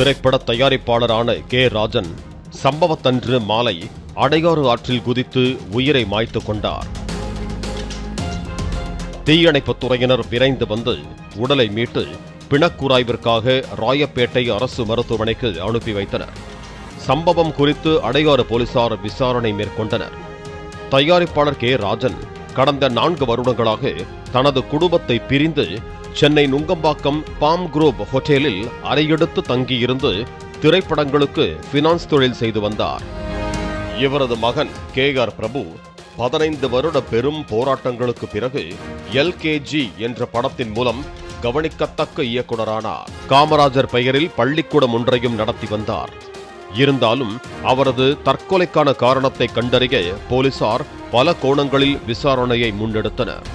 திரைப்பட தயாரிப்பாளரான கே ராஜன் சம்பவத்தன்று மாலை அடையாறு ஆற்றில் குதித்து உயிரை மாய்த்து கொண்டார். தீயணைப்புத் துறையினர் விரைந்து வந்து உடலை மீட்டு பிணக்கூராய்விற்காக ராயப்பேட்டை அரசு மருத்துவமனைக்கு அனுப்பி வைத்தனர். சம்பவம் குறித்து அடையாறு போலீசார் விசாரணை மேற்கொண்டனர். தயாரிப்பாளர் கே ராஜன் கடந்த 4 வருடங்களாக தனது குடும்பத்தை பிரிந்து சென்னை நுங்கம்பாக்கம் பாம் குரூப் ஹோட்டலில் அறையெடுத்து தங்கியிருந்து திரைப்படங்களுக்கு பினான்ஸ் தொழில் செய்து வந்தார். இவரது மகன் KR பிரபு 15 வருட பெரும் போராட்டங்களுக்கு பிறகு LKG என்ற படத்தின் மூலம் கவனிக்கத்தக்க இயக்குனரானார். காமராஜர் பெயரில் பள்ளிக்கூடம் ஒன்றையும் நடத்தி வந்தார். இருந்தாலும் அவரது தற்கொலைக்கான காரணத்தை கண்டறிய போலீசார் பல கோணங்களில் விசாரணையை முன்னெடுத்தனர்.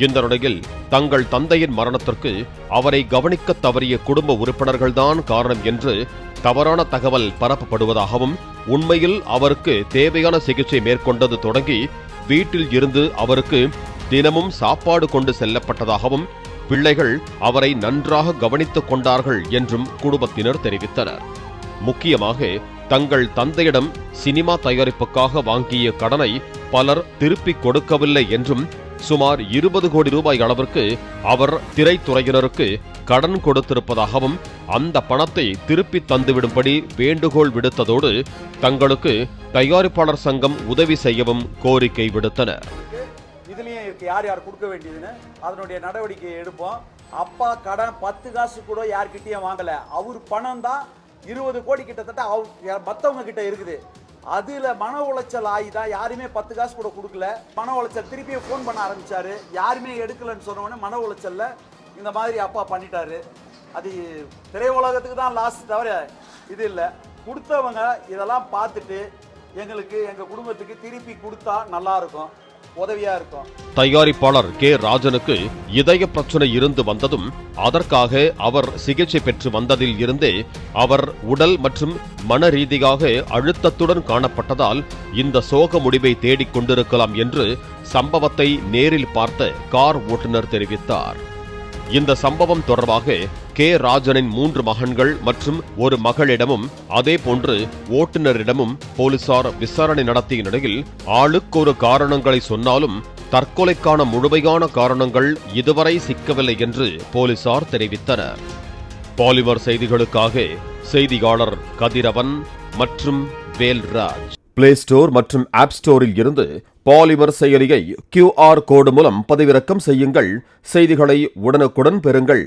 இந்த நிலையில் தங்கள் தந்தையின் மரணத்திற்கு அவரை கவனிக்க தவறிய குடும்ப உறுப்பினர்கள்தான் காரணம் என்று தவறான தகவல் பரப்பப்படுவதாகவும், உண்மையில் அவருக்கு தேவையான சிகிச்சை மேற்கொண்டது தொடங்கி வீட்டில் இருந்து அவருக்கு தினமும் சாப்பாடு கொண்டு செல்லப்பட்டதாகவும், பிள்ளைகள் அவரை நன்றாக கவனித்துக் கொண்டார்கள் என்றும் குடும்பத்தினர் தெரிவித்தனர். முக்கியமாக தங்கள் தந்தையிடம் சினிமா தயாரிப்புக்காக வாங்கிய கடனை பலர் திருப்பிக் கொடுக்கவில்லை என்றும், சுமார் 20 கோடி ரூபாய் அளவிற்கு அவர் திரைத்துறையினருக்கு கடன் கொடுத்திருப்பதாகவும், அந்த பணத்தை திருப்பி தந்துவிடும்படி வேண்டுகோள் விடுத்ததோடு தங்களுக்கு தயாரிப்பாளர் சங்கம் உதவி செய்யவும் கோரிக்கை விடுத்தனர். இதுலயும் யார் யார் கொடுக்க வேண்டியதுன்னு அதனுடைய நடவடிக்கையை எடுப்போம். அப்பா கடன் 10 காசு கூட யார்கிட்டயும் வாங்கல. அவர் பணம் தான் 20 கோடி கிட்டத்தட்ட மற்றவங்க கிட்ட இருக்குது. அதுல மன உளைச்சல் ஆகிதான் யாருமே 10 காசு கூட கொடுக்கல. மன உளைச்சல் திருப்பியும் போன் பண்ண ஆரம்பிச்சாரு. யாருமே எடுக்கலன்னு சொன்னவொடனே மன உளைச்சல்ல இந்த மாதிரி அப்பா பண்ணிட்டாரு. அது திரையுலகத்துக்கு தான் லாஸ், தவிர இது இல்லை. கொடுத்தவங்க இதெல்லாம் பார்த்துட்டு எங்களுக்கு எங்க குடும்பத்துக்கு திருப்பி கொடுத்தா நல்லா இருக்கும், உதவியா இருக்கும். தயாரிப்பாளர் கே ராஜனுக்கு இதய பிரச்சனை இருந்து வந்ததும், அதற்காக அவர் சிகிச்சை பெற்று வந்ததில் இருந்தே அவர் உடல் மற்றும் மன ரீதியாக அழுத்தத்துடன் காணப்பட்டதால் இந்த சோக முடிவை தேடிக் கொண்டிருக்கலாம் என்று சம்பவத்தை நேரில் பார்த்த கார் ஓட்டுநர் தெரிவித்தார். இந்த சம்பவம் தொடர்பாக கே ராஜனின் 3 மகன்கள் மற்றும் ஒரு மகளிடமும் அதேபோன்று ஓட்டுநரிடமும் போலீசார் விசாரணை நடத்திய நிலையில் ஆளுக்கொரு காரணங்களை சொன்னாலும் தற்கொலைக்கான முழுமையான காரணங்கள் இதுவரை சிக்கவில்லை என்று போலீசார் தெரிவித்தனர். பாலிமர் செய்திகளுக்காக செய்தியாளர் கதிரவன் மற்றும் வேல்ராஜ். பிளே ஸ்டோர் மற்றும் ஆப் ஸ்டோரில் இருந்து பாலிமர் செயலியை QR கோடு மூலம் பதிவிறக்கம் செய்யுங்கள். செய்திகளை உடனுக்குடன் பெறுங்கள்.